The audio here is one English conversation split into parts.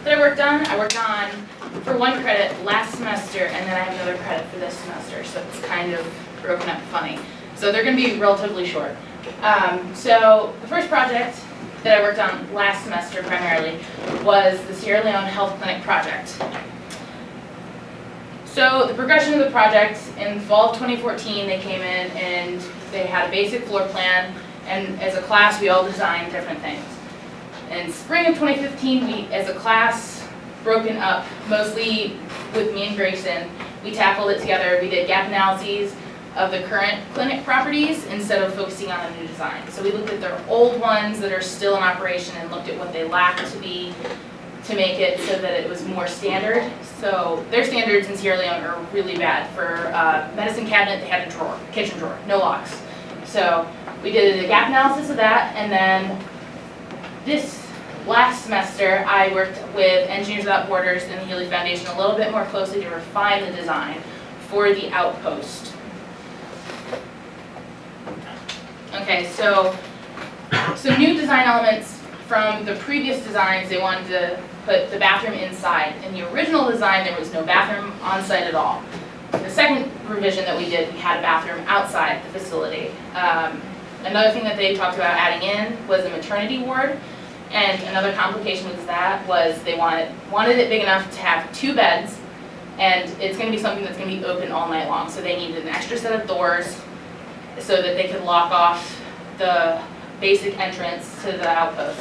that I worked on for one credit last semester, and then I have another credit for this semester, so it's kind of broken up funny. So they're going to be relatively short. So the first project that I worked on last semester primarily was the Sierra Leone Health Clinic project. So the progression of the project, in fall of 2014, they came in and they had a basic floor plan, and as a class, we all designed different things. In spring of 2015, we, as a class, broken up, mostly with me and Grayson, we tackled it together. We did gap analyses of the current clinic properties instead of focusing on a new design. So we looked at their old ones that are still in operation and looked at what they lacked to make it so that it was more standard. So their standards in Sierra Leone are really bad. For medicine cabinet, they had a drawer, kitchen drawer, no locks. So we did a gap analysis of that, and then this last semester I worked with Engineers Without Borders and the Healy Foundation a little bit more closely to refine the design for the outpost. Okay, so new design elements from the previous designs. They wanted to put the bathroom inside. In the original design, there was no bathroom on site at all. The second revision that we did, we had a bathroom outside the facility. Another thing that they talked about adding in was a maternity ward, and another complication with that was they wanted it big enough to have 2 beds, and it's going to be something that's going to be open all night long. So they needed an extra set of doors so that they could lock off the basic entrance to the outpost.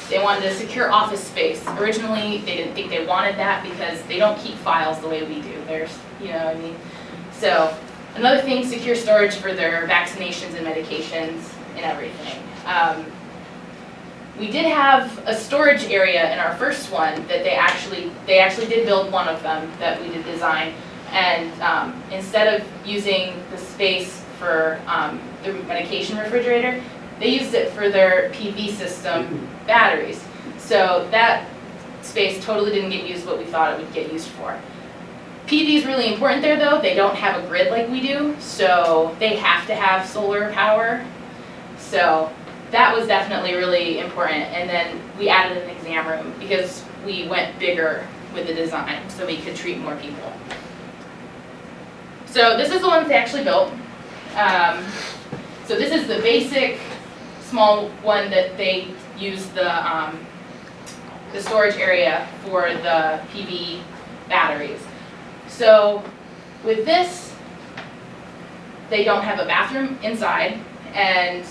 They wanted a secure office space. Originally, they didn't think they wanted that because they don't keep files the way we do. There's, you know what I mean? So another thing, secure storage for their vaccinations and medications and everything. We did have a storage area in our first one that they actually did build one of them that we did design, and instead of using the space for the medication refrigerator, they used it for their PV system batteries. So that space totally didn't get used what we thought it would get used for. PV is really important there though. They don't have a grid like we do, so they have to have solar power. So that was definitely really important. And then we added an exam room because we went bigger with the design so we could treat more people. So this is the one that they actually built. So this is the basic small one that they used the storage area for the PV batteries. So with this, they don't have a bathroom inside, and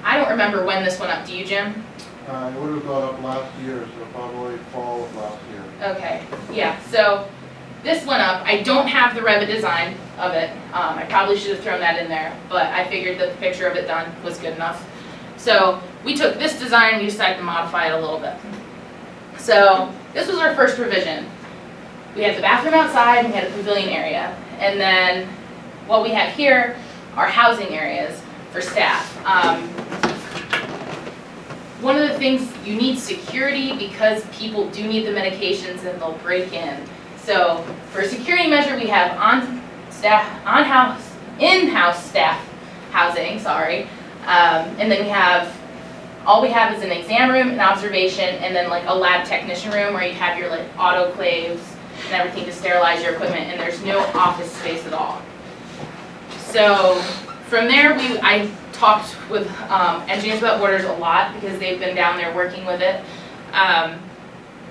I don't remember when this went up. Do you, Jim? It would have gone up last year, so probably fall of last year. Okay, yeah, so this went up. I don't have the REVIT design of it. I probably should have thrown that in there, but I figured that the picture of it done was good enough. So we took this design and we decided to modify it a little bit. So this was our first revision. We had the bathroom outside and we had a pavilion area. And then what we have here are housing areas for staff. One of the things, you need security because people do need the medications and they'll break in. So for a security measure, we have in-house staff housing, and then all we have is an exam room, an observation, and then like a lab technician room where you have your like autoclaves and everything to sterilize your equipment, and there's no office space at all. So from there, I talked with Engineers Without Borders a lot because they've been down there working with it.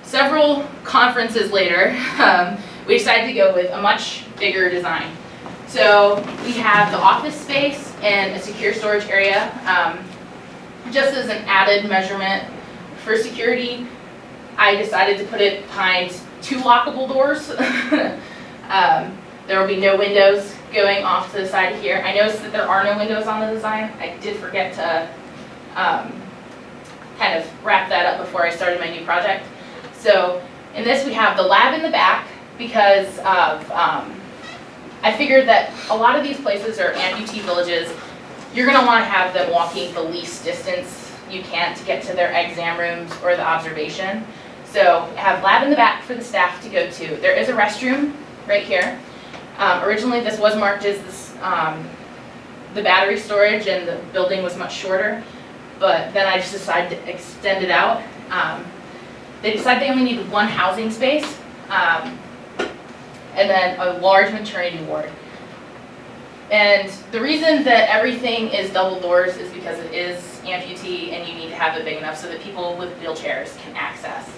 Several conferences later, we decided to go with a much bigger design. So we have the office space and a secure storage area. Just as an added measurement for security, I decided to put it behind 2 lockable doors. There will be no windows going off to the side here. I noticed that there are no windows on the design. I did forget to kind of wrap that up before I started my new project. So in this we have the lab in the back because of, I figured that a lot of these places are amputee villages. You're going to want to have them walking the least distance you can to get to their exam rooms or the observation. So have lab in the back for the staff to go to. There is a restroom right here. Originally this was marked as this, the battery storage, and the building was much shorter, but then I just decided to extend it out. They decided they only needed one housing space, and then a large maternity ward. And the reason that everything is double doors is because it is amputee and you need to have it big enough so that people with wheelchairs can access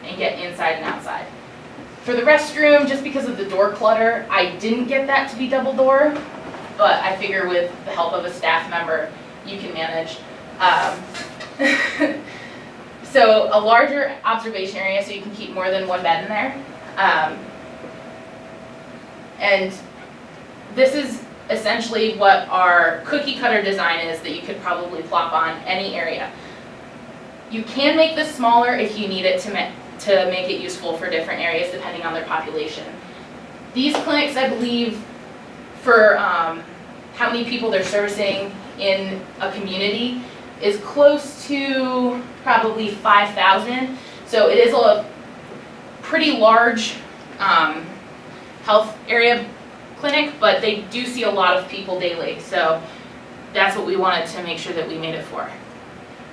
and get inside and outside. For the restroom, just because of the door clutter, I didn't get that to be double door, but I figure with the help of a staff member, you can manage. So a larger observation area so you can keep more than one bed in there. And this is essentially what our cookie cutter design is that you could probably plop on any area. You can make this smaller if you need it to make it useful for different areas depending on their population. These clinics, I believe, for how many people they're servicing in a community is close to probably 5,000. So it is a pretty large health area clinic, but they do see a lot of people daily. So that's what we wanted to make sure that we made it for.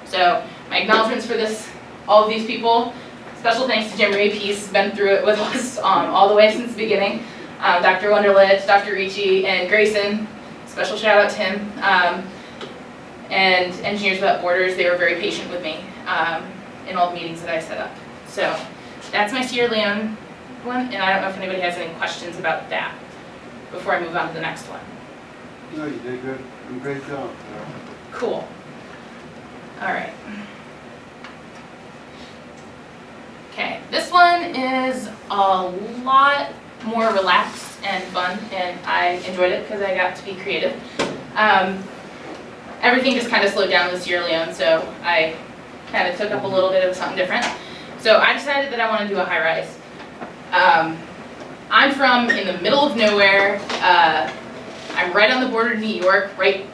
So my acknowledgements for this, all of these people. Special thanks to Jim Rape, he's been through it with us all the way since the beginning. Dr. Wunderlich, Dr. Ricci, and Grayson, special shout out to him. And Engineers Without Borders, they were very patient with me in all the meetings that I set up. So that's my Sierra Leone one, and I don't know if anybody has any questions about that before I move on to the next one. No, you did good. Great job. Cool. All right. Okay, this one is a lot more relaxed and fun, and I enjoyed it because I got to be creative. Everything just kind of slowed down with Sierra Leone, so I kind of took up a little bit of something different. So I decided that I want to do a high rise. I'm from in the middle of nowhere. I'm right on the border of New York, right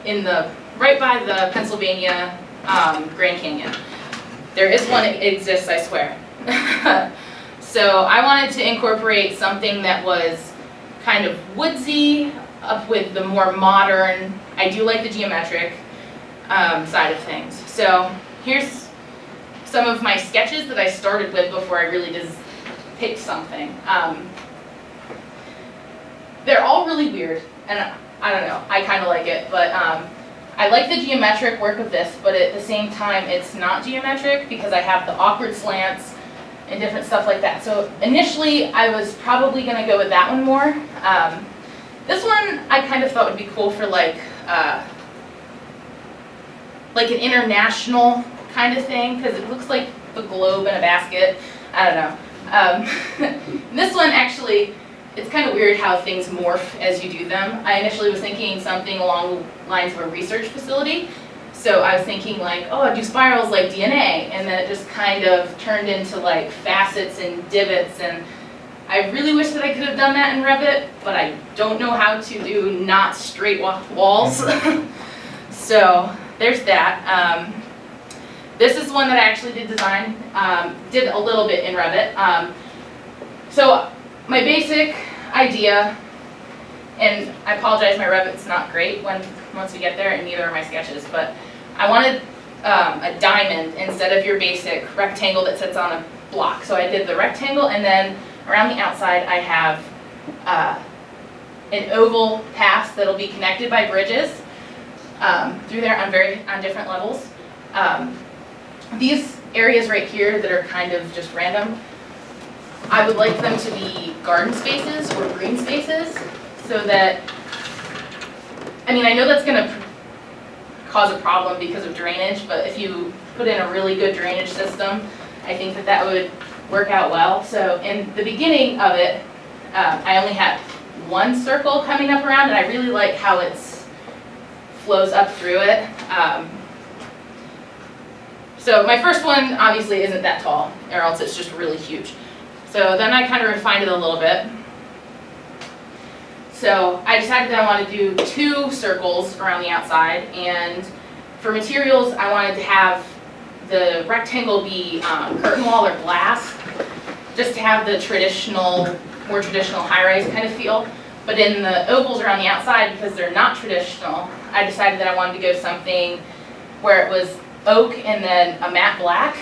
by the Pennsylvania Grand Canyon. There is one, it exists, I swear. So I wanted to incorporate something that was kind of woodsy, up with the more modern. I do like the geometric side of things. So here's some of my sketches that I started with before I really just picked something. They're all really weird, and I don't know, I kind of like it, but I like the geometric work of this, but at the same time it's not geometric because I have the awkward slants and different stuff like that. So initially I was probably going to go with that one more. This one I kind of thought would be cool for like an international kind of thing, because it looks like the globe in a basket. I don't know. This one actually, it's kind of weird how things morph as you do them. I initially was thinking something along the lines of a research facility. So I was thinking like, oh, I'd do spirals like DNA, and then it just kind of turned into like facets and divots, and I really wish that I could have done that in Revit, but I don't know how to do not straight walls. So there's that. This is one that I actually did design, did a little bit in Revit. So my basic idea, and I apologize, my Revit's not great once we get there, and neither are my sketches, but I wanted a diamond instead of your basic rectangle that sits on a block. So I did the rectangle, and then around the outside I have an oval path that'll be connected by bridges through there on different levels. These areas right here that are kind of just random, I would like them to be garden spaces or green spaces, so that, I mean, I know that's going to cause a problem because of drainage, but if you put in a really good drainage system, I think that would work out well. So in the beginning of it, I only had one circle coming up around, and I really like how it flows up through it. So my first one obviously isn't that tall, or else it's just really huge. So then I kind of refined it a little bit. So I decided that I wanted to do 2 circles around the outside, and for materials I wanted to have the rectangle be curtain wall or glass, just to have the more traditional high-rise kind of feel. But in the ovals around the outside, because they're not traditional, I decided that I wanted to go something where it was oak and then a matte black.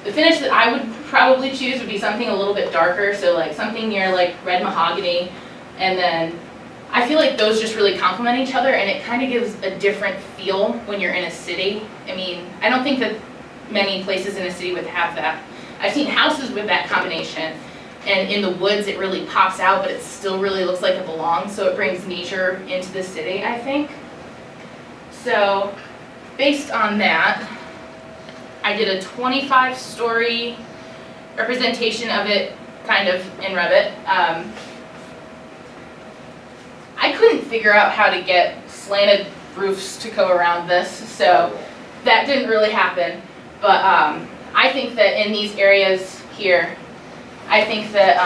The finish that I would probably choose would be something a little bit darker, so like something near like red mahogany, and then I feel like those just really complement each other, and it kind of gives a different feel when you're in a city. I mean, I don't think that many places in a city would have that. I've seen houses with that combination, and in the woods it really pops out, but it still really looks like it belongs, so it brings nature into the city, I think. So, based on that, I did a 25-story representation of it, kind of, in REVIT. I couldn't figure out how to get slanted roofs to go around this, so that didn't really happen. But I think that in these areas here, I think that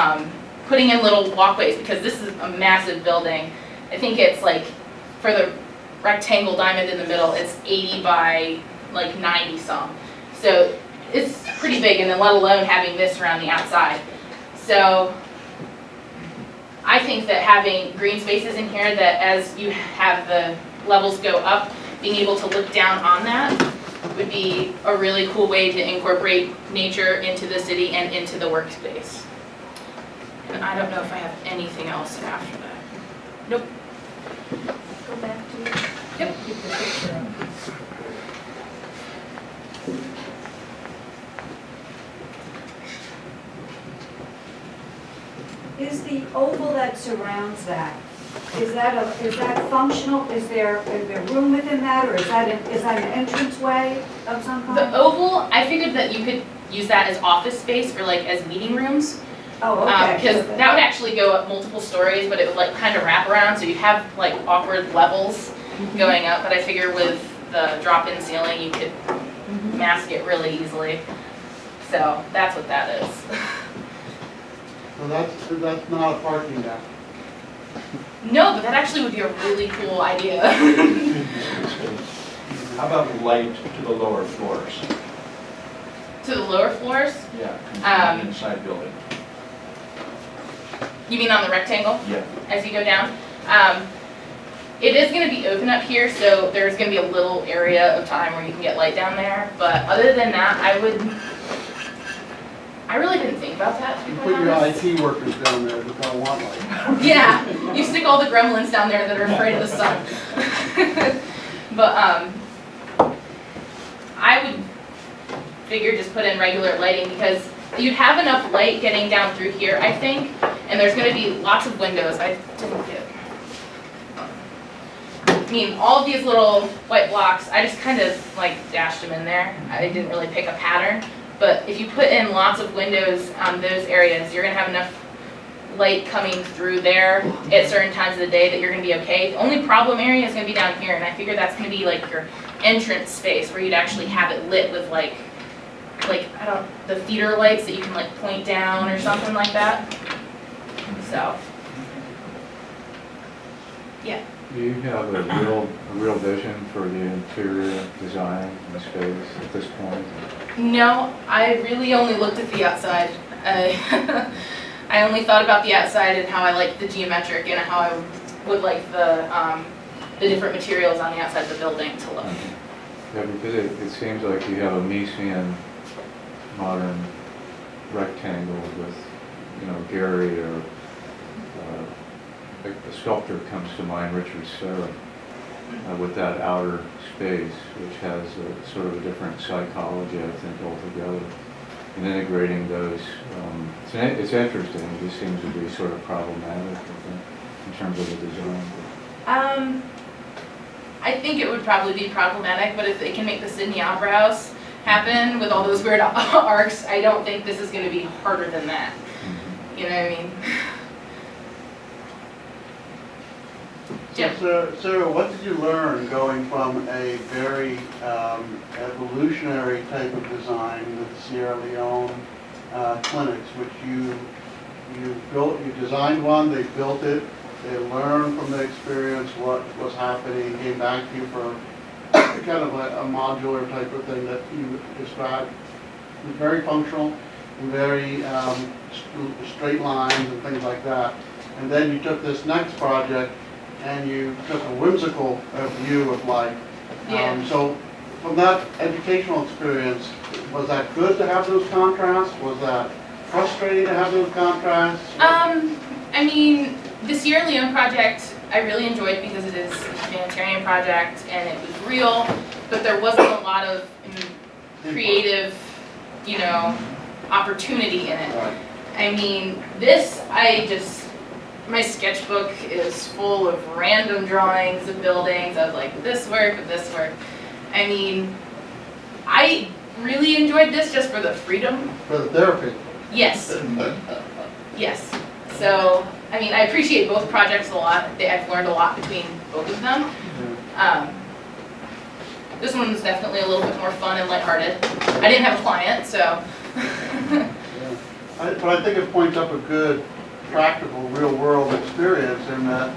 putting in little walkways, because this is a massive building, I think it's like, for the rectangle diamond in the middle, it's 80 by like 90 some. So it's pretty big, and then let alone having this around the outside. So I think that having green spaces in here, that as you have the levels go up, being able to look down on that would be a really cool way to incorporate nature into the city and into the workspace. And I don't know if I have anything else after that. Nope. Go back to it. Yep. Keep the picture up. Is the oval that surrounds that, is that functional? Is there room within that, or is that an entranceway of some kind? The oval, I figured that you could use that as office space or like as meeting rooms. Oh, okay. Because that would actually go up multiple stories, but it would like kind of wrap around, so you'd have like awkward levels going up. But I figure with the drop-in ceiling, you could mask it really easily. So that's what that is. So that's not a parking deck. No, but that actually would be a really cool idea. How about light to the lower floors? To the lower floors? Yeah, inside building. You mean on the rectangle? Yeah. As you go down? It is going to be open up here, so there's going to be a little area of time where you can get light down there. But other than that, I really didn't think about that, to You be put quite your honest. IT workers down there that don't want light. Yeah, you stick all the gremlins down there that are afraid of the sun. But I would figure just put in regular lighting, because you'd have enough light getting down through here, I think, and there's going to be lots of windows. I didn't get. I mean, all of these little white blocks, I just kind of like dashed them in there. I didn't really pick a pattern. But if you put in lots of windows on those areas, you're going to have enough light coming through there at certain times of the day that you're going to be okay. The only problem area is going to be down here, and I figure that's going to be like your entrance space where you'd actually have it lit with like the theater lights that you can like point down or something like that. So, yeah. Do you have a real vision for the interior design and space at this point? No, I really only looked at the outside. I only thought about the outside and how I like the geometric and how I would like the different materials on the outside of the building to look. Yeah, because it seems like you have a Miesian modern rectangle with, Gary or the sculptor comes to mind, Richard Serra, with that outer space, which has sort of a different psychology, I think, altogether. And integrating those, it's interesting. It just seems to be sort of problematic, I think, in terms of the design. I think it would probably be problematic, but if they can make the Sydney Opera House happen with all those weird arcs, I don't think this is going to be harder than that. You know what I mean? Jim? So, Sarah, what did you learn going from a very evolutionary type of design with Sierra Leone clinics, which you designed one, they built it, they learned from the experience what was happening, came back to you for kind of a modular type of thing that you described. It was very functional and very straight lines and things like that. And then you took this next project and you took a whimsical view of life. Yeah. So from that educational experience, was that good to have those contrasts? Was that frustrating to have those contrasts? I mean, the Sierra Leone project, I really enjoyed because it is a humanitarian project and it was real, but there wasn't a lot of creative, you know, opportunity in it. Right. I mean, my sketchbook is full of random drawings of buildings. I was like, this work, this work. I mean, I really enjoyed this just for the freedom. For the therapy. Yes. Yes. So, I mean, I appreciate both projects a lot. I've learned a lot between both of them. This one was definitely a little bit more fun and lighthearted. I didn't have a client, so. But I think it points up a good, practical, real-world experience in that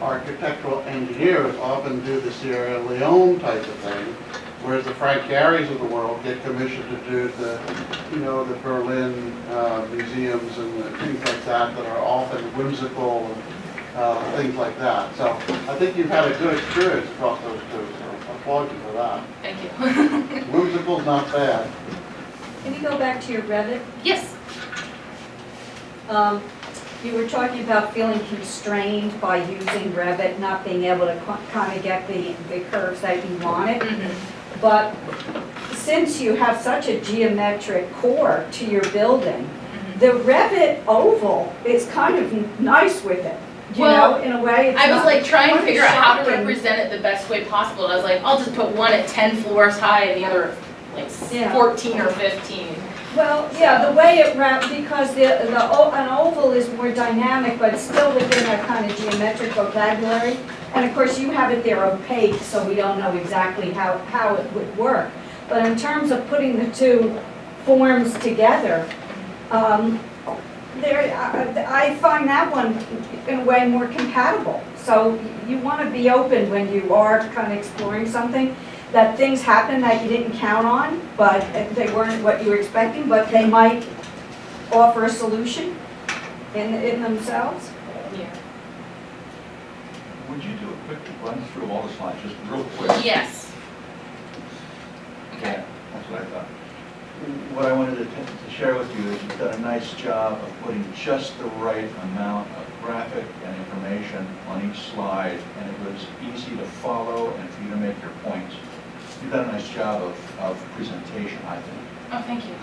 architectural engineers often do the Sierra Leone type of thing, whereas the Frank Gehry's of the world get commissioned to do the, you know, the Berlin museums and the things like that that are often whimsical and things like that. So I think you've had a good experience across those two, so I applaud you for that. Thank you. Whimsical's not bad. Can you go back to your Revit? Yes. You were talking about feeling constrained by using Revit, not being able to kind of get the curves that you wanted. Mm-hmm. But since you have such a geometric core to your building, the Revit oval is kind of nice with it. You Well, know, in a way, it's I was not like trying to figure out how to shocking. represent it the best way possible. And I was like, I'll just put one at 10 floors high and the other like Yeah. 14 or 15. Well, yeah, the way it wrapped, because an oval is more dynamic, but still within that kind of geometric vocabulary. And of course, you have it there opaque, so we don't know exactly how it would work. But in terms of putting the two forms together, I find that one in a way more compatible. So you want to be open when you are kind of exploring something, that things happen that you didn't count on, but they weren't what you were expecting, but they might offer a solution in themselves. Yeah. Would you do a quick run through all the slides, just real quick? Yes. Yeah, that's what I thought. What I wanted to share with you is you've done a nice job of putting just the right amount of graphic and information on each slide, and it was easy to follow and for you to make your points. You've done a nice job of presentation, I think. Oh, thank you.